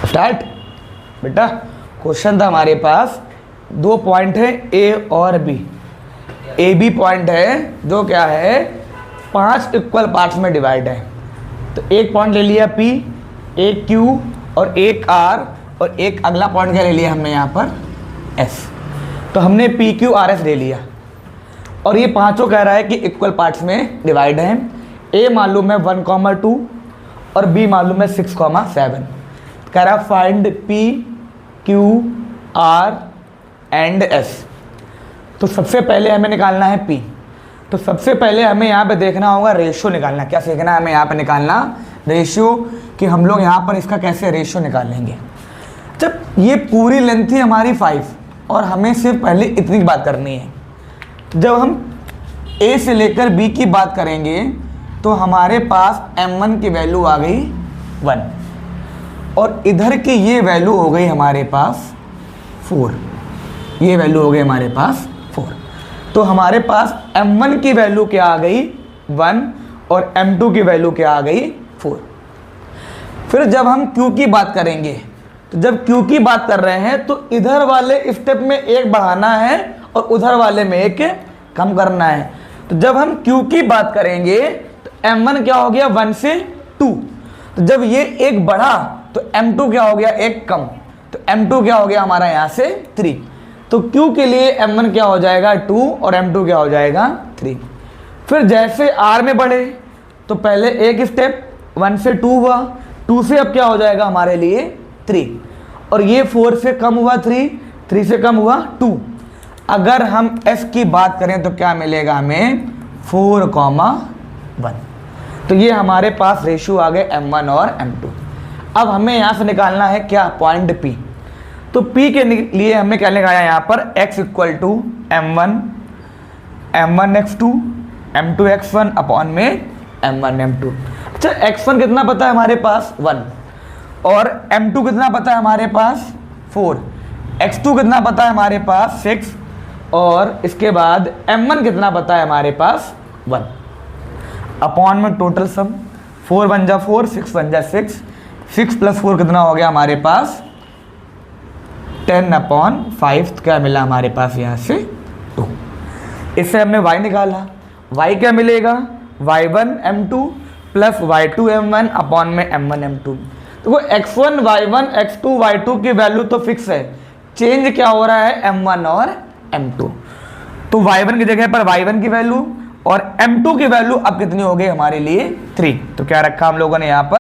Start. बेटा question था हमारे पास, 2 पॉइंट है ए और बी। ए बी पॉइंट है जो क्या है 5 इक्वल पार्ट्स में डिवाइड है। तो एक पॉइंट ले लिया P, एक Q और एक R और एक अगला पॉइंट क्या ले लिया हमने यहाँ पर S। तो हमने PQ RS ले लिया और ये पांचों कह रहा है कि इक्वल पार्ट्स में डिवाइड है। A मालूम है 1,2 और B मालूम है 6,7। कह रहा find P Q R and S। तो सबसे पहले हमें निकालना है P। तो सबसे पहले हमें यहाँ पे देखना होगा रेशियो निकालना। क्या सीखना है हमें यहाँ पे निकालना? रेशियो, कि हम लोग यहाँ पर इसका कैसे रेशियो निकालेंगे। जब ये पूरी लेंथ थी हमारी 5 और हमें सिर्फ पहले इतनी बात करनी है। जब हम A से लेकर B की बात करेंगे तो हमारे पास M1 की वैल्यू आ गई 1 और इधर की ये वैल्यू हो गई हमारे पास 4। ये वैल्यू हो गई हमारे पास 4। तो हमारे पास M1 की वैल्यू क्या आ गई 1 और M2 की वैल्यू क्या आ गई 4। फिर जब हम Q की बात करेंगे तो जब Q की बात कर रहे हैं तो इधर वाले स्टेप में एक बढ़ाना है और उधर वाले में एक कम करना है। तो जब हम Q की बात करेंगे तो M1 क्या हो गया 1 से 2। तो जब ये एक बढ़ा तो M2 क्या हो गया एक कम। तो M2 क्या हो गया हमारा यहाँ से 3। तो Q के लिए M1 क्या हो जाएगा 2 और M2 क्या हो जाएगा 3। फिर जैसे R में बढ़े तो पहले एक स्टेप 1 से 2 हुआ, 2 से अब क्या हो जाएगा हमारे लिए 3 और ये 4 से कम हुआ 3 से कम हुआ 2। अगर हम S की बात करें तो क्या मिलेगा हमें 4,1। तो ये हमारे पास रेशियो आ गए M1 और M2। अब हमें यहाँ से निकालना है क्या पॉइंट P। तो P के लिए हमें क्या निकाला यहाँ पर x equal to M1x2 M2x1 upon में M1m2। अच्छा x1 कितना पता है हमारे पास 1 और M2 कितना पता है हमारे पास 4, x2 कितना पता है हमारे पास 6 और इसके बाद M1 कितना पता है हमारे पास 1 अपॉन में टोटल सम 4 बन जा 4 6 बन जा 6 प्लस 4 कितना हो गया हमारे पास 10/5। क्या मिला हमारे पास यहाँ से 2। इससे हमने y निकाला। y क्या मिलेगा y1 m2 plus y2 m1 upon में m1 m2। तो वो x1 y1 x2 y2 की वैल्यू तो फिक्स है, चेंज क्या हो रहा है m1 और m2। तो y1 की जगह पर y1 की वैल्यू और m2 की वैल्यू अब कितनी हो गई हमारे लिए 3। तो क्या रखा हम लोगों ने यहाँ पर